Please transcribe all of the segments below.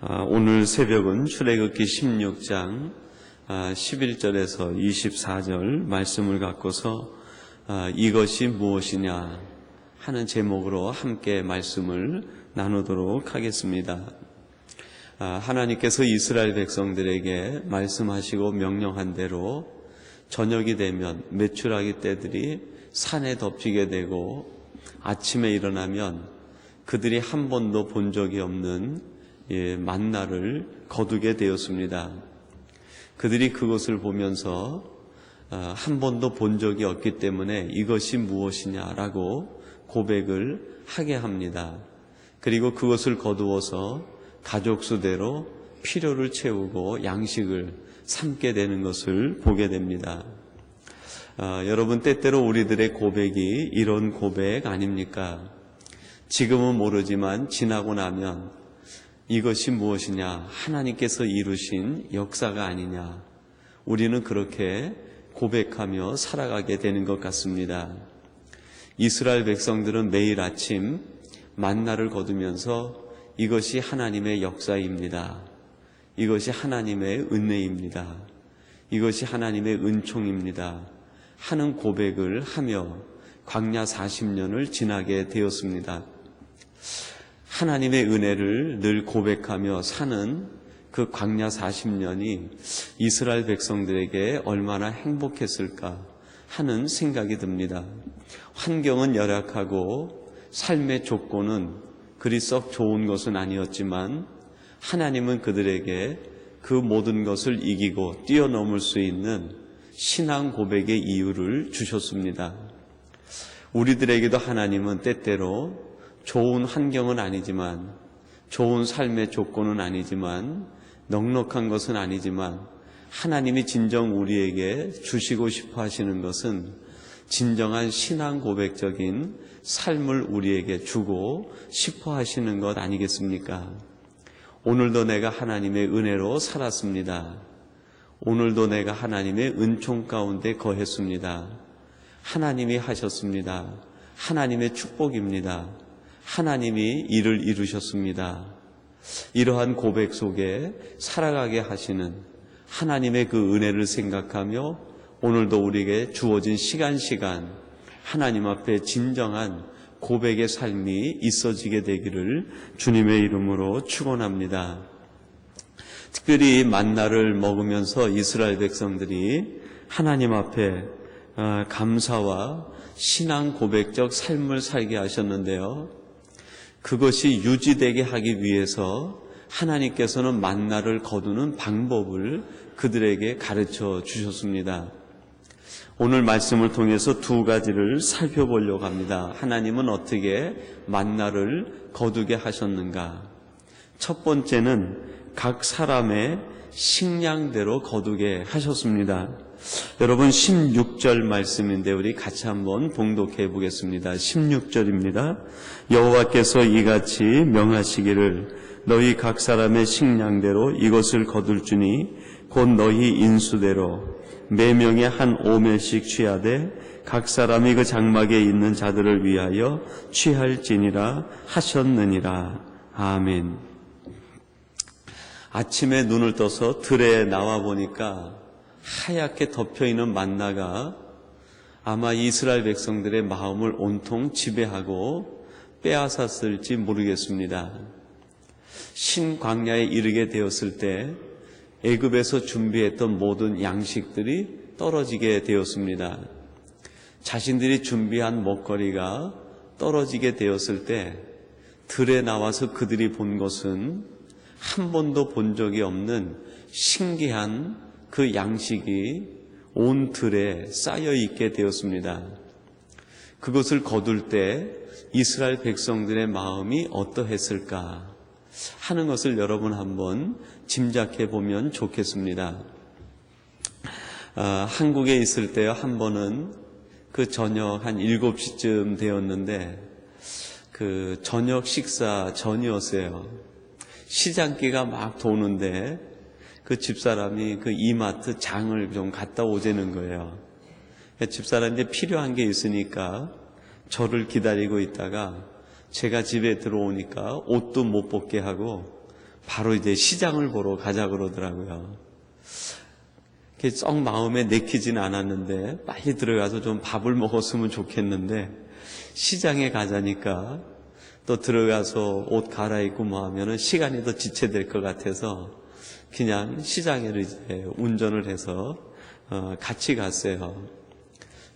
오늘 새벽은 출애굽기 16장 11절에서 24절 말씀을 갖고서 이것이 무엇이냐 하는 제목으로 함께 말씀을 나누도록 하겠습니다. 하나님께서 이스라엘 백성들에게 말씀하시고 명령한 대로 저녁이 되면 메추라기 떼들이 산에 덮이게 되고 아침에 일어나면 그들이 한 번도 본 적이 없는 만나를 거두게 되었습니다. 그들이 그것을 보면서 한 번도 본 적이 없기 때문에 이것이 무엇이냐라고 고백을 하게 합니다. 그리고 그것을 거두어서 가족 수대로 필요를 채우고 양식을 삼게 되는 것을 보게 됩니다. 여러분, 때때로 우리들의 고백이 이런 고백 아닙니까? 지금은 모르지만 지나고 나면 이것이 무엇이냐? 하나님께서 이루신 역사가 아니냐? 우리는 그렇게 고백하며 살아가게 되는 것 같습니다. 이스라엘 백성들은 매일 아침 만나를 거두면서 이것이 하나님의 역사입니다. 이것이 하나님의 은혜입니다. 이것이 하나님의 은총입니다. 하는 고백을 하며 광야 40년을 지나게 되었습니다. 하나님의 은혜를 늘 고백하며 사는 그 광야 40년이 이스라엘 백성들에게 얼마나 행복했을까 하는 생각이 듭니다. 환경은 열악하고 삶의 조건은 그리 썩 좋은 것은 아니었지만 하나님은 그들에게 그 모든 것을 이기고 뛰어넘을 수 있는 신앙 고백의 이유를 주셨습니다. 우리들에게도 하나님은 때때로 좋은 환경은 아니지만, 좋은 삶의 조건은 아니지만, 넉넉한 것은 아니지만, 하나님이 진정 우리에게 주시고 싶어 하시는 것은 진정한 신앙 고백적인 삶을 우리에게 주고 싶어 하시는 것 아니겠습니까? 오늘도 내가 하나님의 은혜로 살았습니다. 오늘도 내가 하나님의 은총 가운데 거했습니다. 하나님이 하셨습니다. 하나님의 축복입니다. 하나님이 이를 이루셨습니다. 이러한 고백 속에 살아가게 하시는 하나님의 그 은혜를 생각하며 오늘도 우리에게 주어진 시간 하나님 앞에 진정한 고백의 삶이 있어지게 되기를 주님의 이름으로 축원합니다. 특별히 만나를 먹으면서 이스라엘 백성들이 하나님 앞에 감사와 신앙 고백적 삶을 살게 하셨는데요. 그것이 유지되게 하기 위해서 하나님께서는 만나를 거두는 방법을 그들에게 가르쳐 주셨습니다. 오늘 말씀을 통해서 두 가지를 살펴보려고 합니다. 하나님은 어떻게 만나를 거두게 하셨는가? 첫 번째는 각 사람의 식량대로 거두게 하셨습니다. 여러분, 16절 말씀인데 우리 같이 한번 봉독해 보겠습니다. 16절입니다. 여호와께서 이같이 명하시기를 너희 각 사람의 식량대로 이것을 거둘주니 곧 너희 인수대로 매명에 한 오멜씩 취하되 각 사람이 그 장막에 있는 자들을 위하여 취할지니라 하셨느니라. 아멘. 아침에 눈을 떠서 들에 나와 보니까 하얗게 덮여있는 만나가 아마 이스라엘 백성들의 마음을 온통 지배하고 빼앗았을지 모르겠습니다. 신광야에 이르게 되었을 때 애굽에서 준비했던 모든 양식들이 떨어지게 되었습니다. 자신들이 준비한 먹거리가 떨어지게 되었을 때 들에 나와서 그들이 본 것은 한 번도 본 적이 없는 신기한 그 양식이 온 들에 쌓여 있게 되었습니다. 그것을 거둘 때 이스라엘 백성들의 마음이 어떠했을까 하는 것을 여러분 한번 짐작해 보면 좋겠습니다. 한국에 있을 때요, 한 번은 그 저녁 한 7시쯤 되었는데 그 저녁 식사 전이었어요. 시장기가 막 도는데 그 집사람이 그 이마트 장을 좀 갔다 오자는 거예요. 집사람이 필요한 게 있으니까 저를 기다리고 있다가 제가 집에 들어오니까 옷도 못 벗게 하고 바로 이제 시장을 보러 가자 그러더라고요. 그게 썩 마음에 내키진 않았는데 빨리 들어가서 좀 밥을 먹었으면 좋겠는데 시장에 가자니까 또 들어가서 옷 갈아입고 뭐 하면은 시간이 더 지체될 것 같아서 그냥 시장에 이제 운전을 해서 같이 갔어요.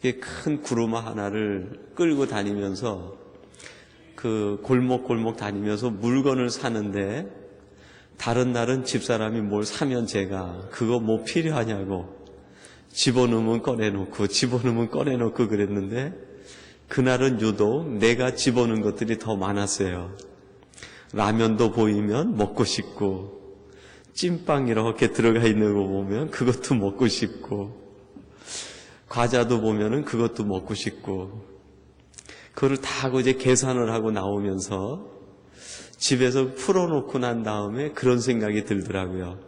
큰 구루마 하나를 끌고 다니면서 그 골목 다니면서 물건을 사는데 다른 날은 집사람이 뭘 사면 제가 그거 뭐 필요하냐고 집어넣으면 꺼내놓고 그랬는데 그날은 유독 내가 집어넣은 것들이 더 많았어요. 라면도 보이면 먹고 싶고 찐빵 이렇게 들어가 있는 거 보면 그것도 먹고 싶고 과자도 보면은 그것도 먹고 싶고 그거를 다 하고 이제 계산을 하고 나오면서 집에서 풀어놓고 난 다음에 그런 생각이 들더라고요.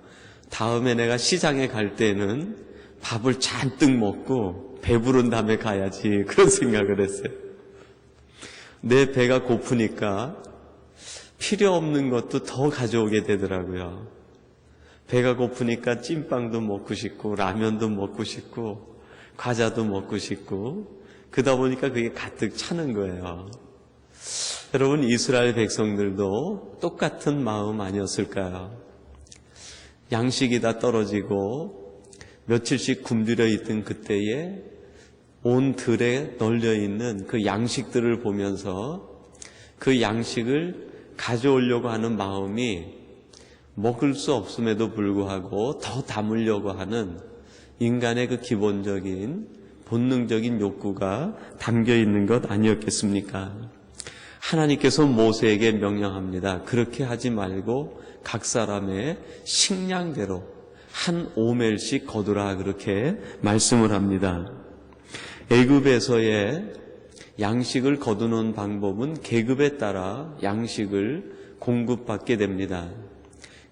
다음에 내가 시장에 갈 때는 밥을 잔뜩 먹고 배부른 다음에 가야지 그런 생각을 했어요. 내 배가 고프니까 필요 없는 것도 더 가져오게 되더라고요. 배가 고프니까 찐빵도 먹고 싶고 라면도 먹고 싶고 과자도 먹고 싶고 그러다 보니까 그게 가득 차는 거예요. 여러분, 이스라엘 백성들도 똑같은 마음 아니었을까요? 양식이 다 떨어지고 며칠씩 굶주려 있던 그때에 온 들에 널려 있는 그 양식들을 보면서 그 양식을 가져오려고 하는 마음이 먹을 수 없음에도 불구하고 더 담으려고 하는 인간의 그 기본적인 본능적인 욕구가 담겨 있는 것 아니었겠습니까? 하나님께서 모세에게 명령합니다. 그렇게 하지 말고 각 사람의 식량대로 한 오멜씩 거두라 그렇게 말씀을 합니다. 애굽에서의 양식을 거두는 방법은 계급에 따라 양식을 공급받게 됩니다.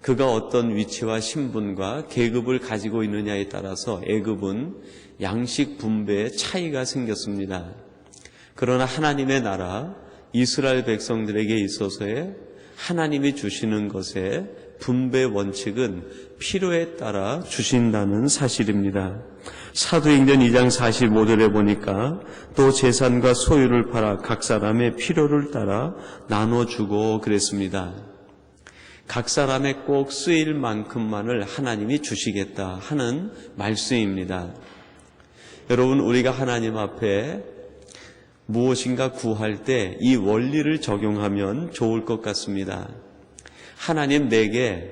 그가 어떤 위치와 신분과 계급을 가지고 있느냐에 따라서 애굽은 양식 분배에 차이가 생겼습니다. 그러나 하나님의 나라 이스라엘 백성들에게 있어서의 하나님이 주시는 것의 분배 원칙은 필요에 따라 주신다는 사실입니다. 사도행전 2장 45절에 보니까 또 재산과 소유를 팔아 각 사람의 필요를 따라 나눠주고 그랬습니다. 각 사람의 꼭 쓰일 만큼만을 하나님이 주시겠다 하는 말씀입니다. 여러분, 우리가 하나님 앞에 무엇인가 구할 때 이 원리를 적용하면 좋을 것 같습니다. 하나님 내게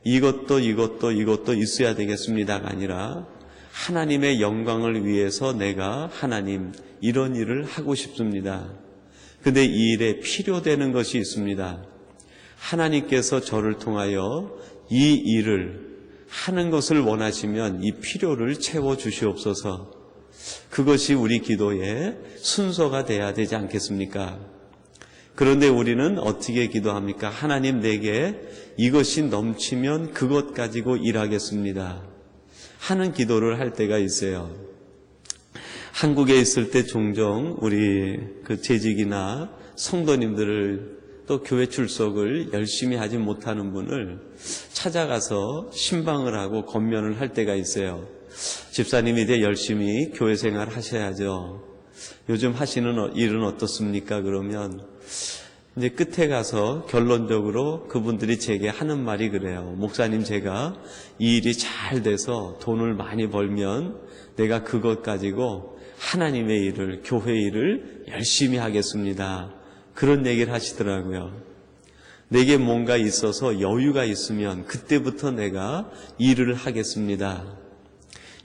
이것도 있어야 되겠습니다가 아니라 하나님의 영광을 위해서 내가 하나님 이런 일을 하고 싶습니다. 근데 이 일에 필요되는 것이 있습니다. 하나님께서 저를 통하여 이 일을 하는 것을 원하시면 이 필요를 채워 주시옵소서. 그것이 우리 기도의 순서가 돼야 되지 않겠습니까? 그런데 우리는 어떻게 기도합니까? 하나님 내게 이것이 넘치면 그것 가지고 일하겠습니다 하는 기도를 할 때가 있어요. 한국에 있을 때 종종 우리 그 재직이나 성도님들을 또 교회 출석을 열심히 하지 못하는 분을 찾아가서 신방을 하고 권면을 할 때가 있어요. 집사님이 이제 열심히 교회 생활 하셔야죠. 요즘 하시는 일은 어떻습니까? 그러면 이제 끝에 가서 결론적으로 그분들이 제게 하는 말이 그래요. 목사님, 제가 이 일이 잘 돼서 돈을 많이 벌면 내가 그것 가지고 하나님의 일을, 교회 일을 열심히 하겠습니다. 그런 얘기를 하시더라고요. 내게 뭔가 있어서 여유가 있으면 그때부터 내가 일을 하겠습니다.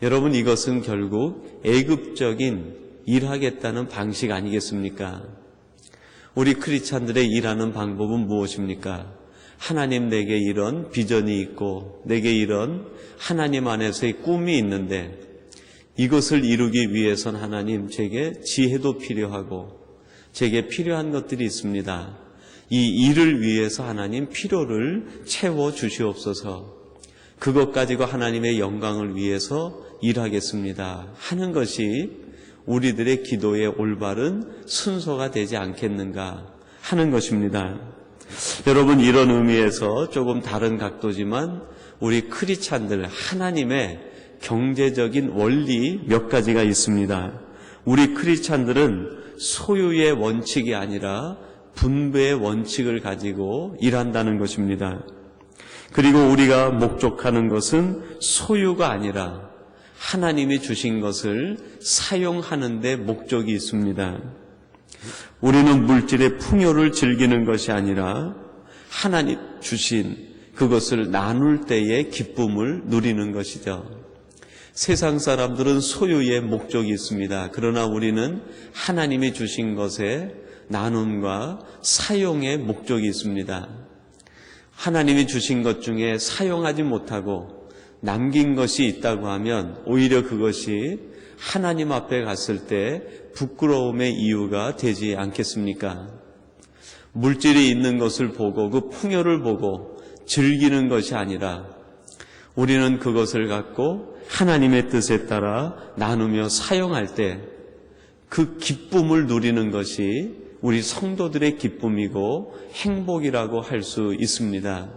여러분, 이것은 결국 애굽적인 일하겠다는 방식 아니겠습니까? 우리 크리스찬들의 일하는 방법은 무엇입니까? 하나님 내게 이런 비전이 있고 내게 이런 하나님 안에서의 꿈이 있는데 이것을 이루기 위해선 하나님 제게 지혜도 필요하고 제게 필요한 것들이 있습니다. 이 일을 위해서 하나님 필요를 채워 주시옵소서. 그것 가지고 하나님의 영광을 위해서 일하겠습니다 하는 것이 우리들의 기도의 올바른 순서가 되지 않겠는가 하는 것입니다. 여러분, 이런 의미에서 조금 다른 각도지만 우리 크리스찬들 하나님의 경제적인 원리 몇 가지가 있습니다. 우리 크리스찬들은 소유의 원칙이 아니라 분배의 원칙을 가지고 일한다는 것입니다. 그리고 우리가 목적하는 것은 소유가 아니라 하나님이 주신 것을 사용하는 데 목적이 있습니다. 우리는 물질의 풍요를 즐기는 것이 아니라 하나님 주신 그것을 나눌 때의 기쁨을 누리는 것이죠. 세상 사람들은 소유의 목적이 있습니다. 그러나 우리는 하나님이 주신 것의 나눔과 사용의 목적이 있습니다. 하나님이 주신 것 중에 사용하지 못하고 남긴 것이 있다고 하면 오히려 그것이 하나님 앞에 갔을 때 부끄러움의 이유가 되지 않겠습니까? 물질이 있는 것을 보고 그 풍요를 보고 즐기는 것이 아니라 우리는 그것을 갖고 하나님의 뜻에 따라 나누며 사용할 때 그 기쁨을 누리는 것이 우리 성도들의 기쁨이고 행복이라고 할 수 있습니다.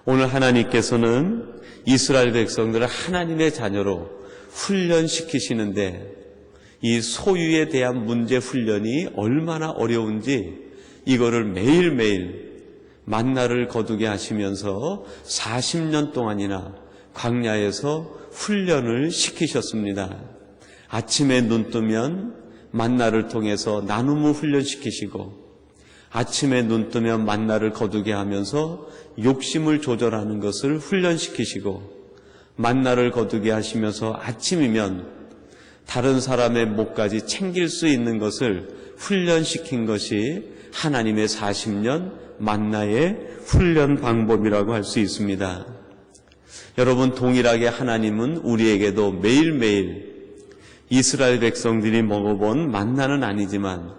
오늘 하나님께서는 이스라엘 백성들을 하나님의 자녀로 훈련시키시는데 이 소유에 대한 문제 훈련이 얼마나 어려운지 이거를 매일매일 만나를 거두게 하시면서 40년 동안이나 광야에서 훈련을 시키셨습니다. 아침에 눈 뜨면 만나를 통해서 나눔을 훈련시키시고 아침에 눈 뜨면 만나를 거두게 하면서 욕심을 조절하는 것을 훈련시키시고 만나를 거두게 하시면서 아침이면 다른 사람의 목까지 챙길 수 있는 것을 훈련시킨 것이 하나님의 40년 만나의 훈련 방법이라고 할 수 있습니다. 여러분, 동일하게 하나님은 우리에게도 매일매일 이스라엘 백성들이 먹어본 만나는 아니지만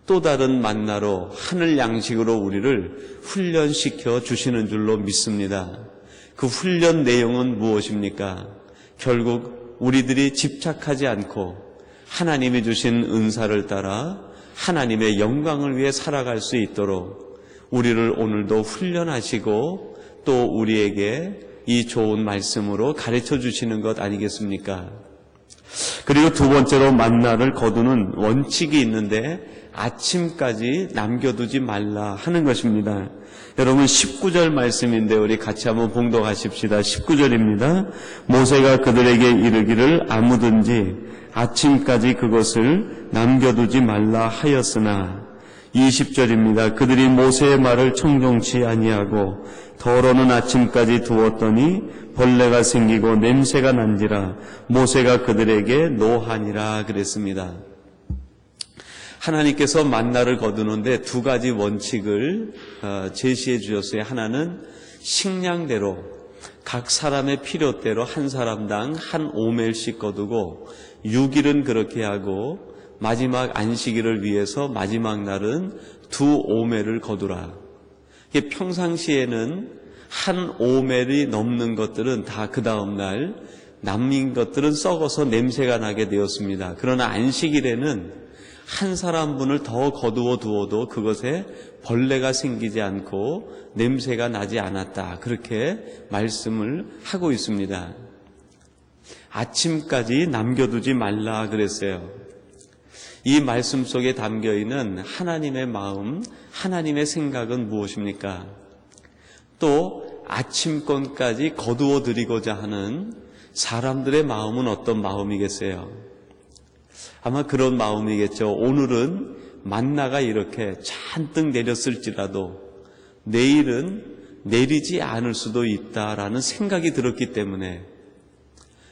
또 다른 만나로 하늘 양식으로 우리를 훈련시켜 주시는 줄로 믿습니다. 그 훈련 내용은 무엇입니까? 결국 우리들이 집착하지 않고 하나님이 주신 은사를 따라 하나님의 영광을 위해 살아갈 수 있도록 우리를 오늘도 훈련하시고 또 우리에게 이 좋은 말씀으로 가르쳐 주시는 것 아니겠습니까? 그리고 두 번째로 만나를 거두는 원칙이 있는데 아침까지 남겨두지 말라 하는 것입니다. 여러분 19절 말씀인데 우리 같이 한번 봉독하십시다. 19절입니다. 모세가 그들에게 이르기를 아무든지 아침까지 그것을 남겨두지 말라 하였으나 20절입니다. 그들이 모세의 말을 청종치 아니하고 더러는 아침까지 두었더니 벌레가 생기고 냄새가 난지라 모세가 그들에게 노하니라 그랬습니다. 하나님께서 만나를 거두는데 두 가지 원칙을 제시해 주셨어요. 하나는 식량대로 각 사람의 필요대로 한 사람당 한 오멜씩 거두고 6일은 그렇게 하고 마지막 안식일을 위해서 마지막 날은 두 오멜을 거두라. 평상시에는 한 오멜이 넘는 것들은 다 그 다음 날 남긴 것들은 썩어서 냄새가 나게 되었습니다. 그러나 안식일에는 한 사람분을 더 거두어 두어도 그것에 벌레가 생기지 않고 냄새가 나지 않았다. 그렇게 말씀을 하고 있습니다. 아침까지 남겨두지 말라 그랬어요. 이 말씀 속에 담겨있는 하나님의 마음, 하나님의 생각은 무엇입니까? 또 아침권까지 거두어 드리고자 하는 사람들의 마음은 어떤 마음이겠어요? 아마 그런 마음이겠죠. 오늘은 만나가 이렇게 잔뜩 내렸을지라도 내일은 내리지 않을 수도 있다라는 생각이 들었기 때문에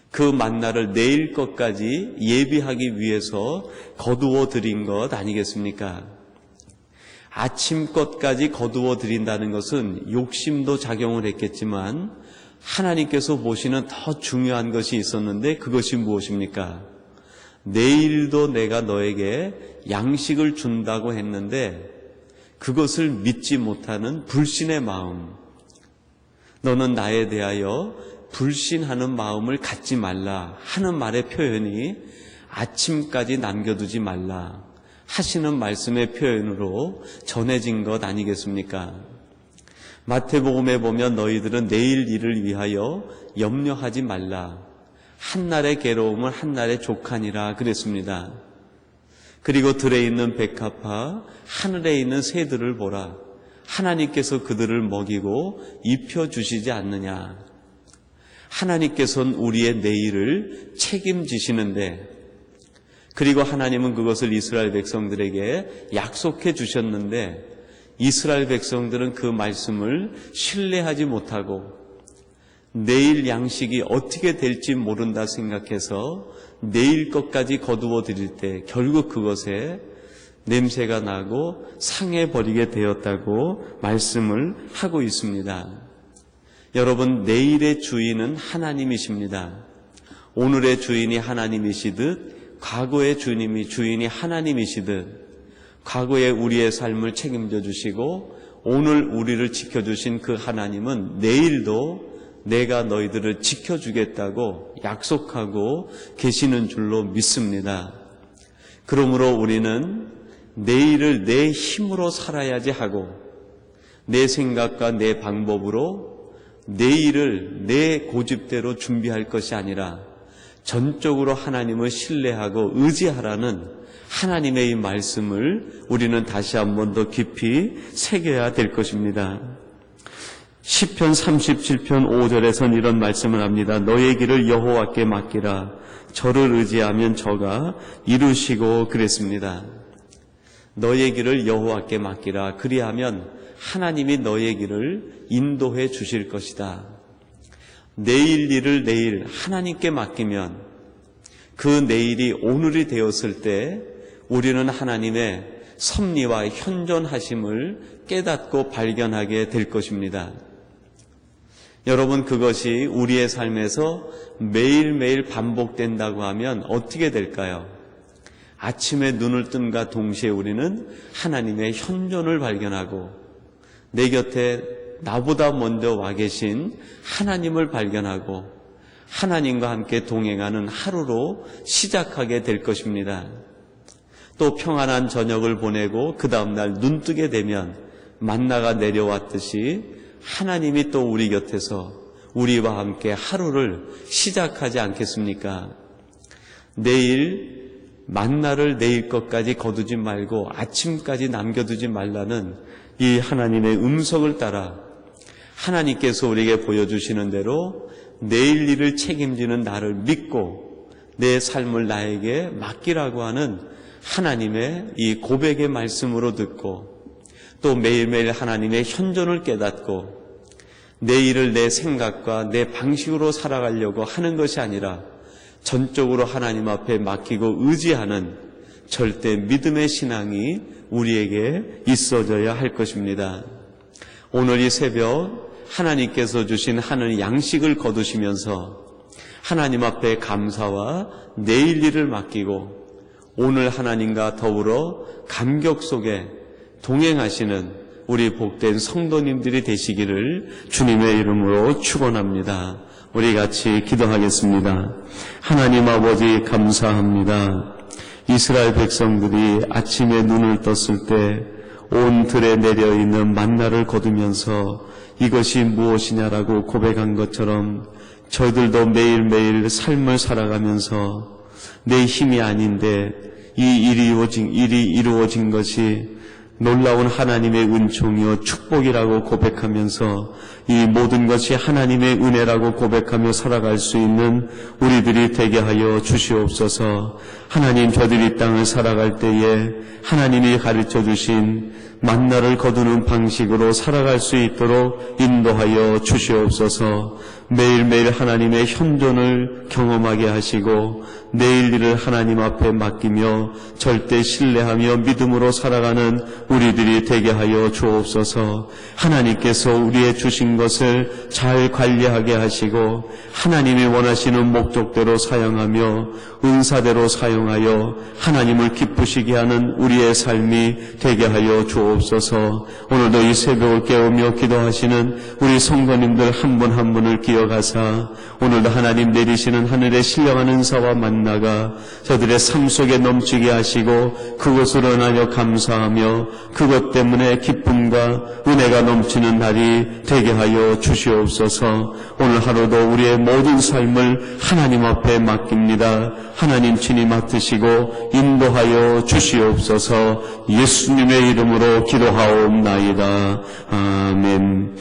그 만나를 내일 것까지 예비하기 위해서 거두어 드린 것 아니겠습니까? 아침 것까지 거두어 드린다는 것은 욕심도 작용을 했겠지만 하나님께서 보시는 더 중요한 것이 있었는데 그것이 무엇입니까? 내일도 내가 너에게 양식을 준다고 했는데 그것을 믿지 못하는 불신의 마음, 너는 나에 대하여 불신하는 마음을 갖지 말라 하는 말의 표현이 아침까지 남겨두지 말라, 하시는 말씀의 표현으로 전해진 것 아니겠습니까? 마태복음에 보면 너희들은 내일 일을 위하여 염려하지 말라. 한날의 괴로움은 한날의 족하니라 그랬습니다. 그리고 들에 있는 백합화, 하늘에 있는 새들을 보라. 하나님께서 그들을 먹이고 입혀주시지 않느냐. 하나님께서는 우리의 내일을 책임지시는데, 그리고 하나님은 그것을 이스라엘 백성들에게 약속해 주셨는데, 이스라엘 백성들은 그 말씀을 신뢰하지 못하고 내일 양식이 어떻게 될지 모른다 생각해서 내일 것까지 거두어 드릴 때 결국 그것에 냄새가 나고 상해버리게 되었다고 말씀을 하고 있습니다. 여러분, 내일의 주인은 하나님이십니다. 오늘의 주인이 하나님이시듯 과거의 주인이 하나님이시듯 과거에 우리의 삶을 책임져 주시고 오늘 우리를 지켜주신 그 하나님은 내일도 내가 너희들을 지켜주겠다고 약속하고 계시는 줄로 믿습니다. 그러므로 우리는 내일을 내 힘으로 살아야지 하고 내 생각과 내 방법으로 내일을 내 고집대로 준비할 것이 아니라 전적으로 하나님을 신뢰하고 의지하라는 하나님의 이 말씀을 우리는 다시 한번 더 깊이 새겨야 될 것입니다. 시편 37편 5절에선 이런 말씀을 합니다. 너의 길을 여호와께 맡기라. 저를 의지하면 저가 이루시고 그랬습니다. 너의 길을 여호와께 맡기라. 그리하면 하나님이 너의 길을 인도해 주실 것이다. 내일 일을 내일 하나님께 맡기면 그 내일이 오늘이 되었을 때 우리는 하나님의 섭리와 현존하심을 깨닫고 발견하게 될 것입니다. 여러분, 그것이 우리의 삶에서 매일매일 반복된다고 하면 어떻게 될까요? 아침에 눈을 뜸과 동시에 우리는 하나님의 현존을 발견하고 내 곁에 나보다 먼저 와 계신 하나님을 발견하고 하나님과 함께 동행하는 하루로 시작하게 될 것입니다. 또 평안한 저녁을 보내고 그 다음날 눈 뜨게 되면 만나가 내려왔듯이 하나님이 또 우리 곁에서 우리와 함께 하루를 시작하지 않겠습니까? 내일 만나를 내일 것까지 거두지 말고 아침까지 남겨두지 말라는 이 하나님의 음성을 따라 하나님께서 우리에게 보여주시는 대로 내일 일을 책임지는 나를 믿고 내 삶을 나에게 맡기라고 하는 하나님의 이 고백의 말씀으로 듣고 또 매일매일 하나님의 현존을 깨닫고 내일을 내 생각과 내 방식으로 살아가려고 하는 것이 아니라 전적으로 하나님 앞에 맡기고 의지하는 절대 믿음의 신앙이 우리에게 있어져야 할 것입니다. 오늘 이 새벽 하나님께서 주신 하늘 양식을 거두시면서 하나님 앞에 감사와 내일 일을 맡기고 오늘 하나님과 더불어 감격 속에 동행하시는 우리 복된 성도님들이 되시기를 주님의 이름으로 축원합니다. 우리 같이 기도하겠습니다. 하나님 아버지 감사합니다. 이스라엘 백성들이 아침에 눈을 떴을 때 온 들에 내려있는 만나를 거두면서 이것이 무엇이냐라고 고백한 것처럼 저희들도 매일매일 삶을 살아가면서 내 힘이 아닌데 이 일이 이루어진 것이 놀라운 하나님의 은총이요 축복이라고 고백하면서 이 모든 것이 하나님의 은혜라고 고백하며 살아갈 수 있는 우리들이 되게 하여 주시옵소서. 하나님, 저들이 이 땅을 살아갈 때에 하나님이 가르쳐 주신 만나를 거두는 방식으로 살아갈 수 있도록 인도하여 주시옵소서. 매일매일 하나님의 현존을 경험하게 하시고 내일 일을 하나님 앞에 맡기며 절대 신뢰하며 믿음으로 살아가는 우리들이 되게 하여 주옵소서. 하나님께서 우리의 주신 모든 것을 잘 관리하게 하시고 하나님이 원하시는 목적대로 사용하며 은사대로 사용하여 하나님을 기쁘시게 하는 우리의 삶이 되게 하여 주옵소서. 오늘도 이 새벽을 깨우며 기도하시는 우리 성도님들 한 분 한 분을 기억하사 오늘도 하나님 내리시는 하늘의 신령한 은사와 만나가 저들의 삶 속에 넘치게 하시고 그것으로 인하여 감사하며 그것 때문에 기쁨과 은혜가 넘치는 날이 되게 하여 주시옵소서. 오늘 하루도 우리의 모든 삶을 하나님 앞에 맡깁니다. 하나님 친히 맡으시고 인도하여 주시옵소서. 예수님의 이름으로 기도하옵나이다. 아멘.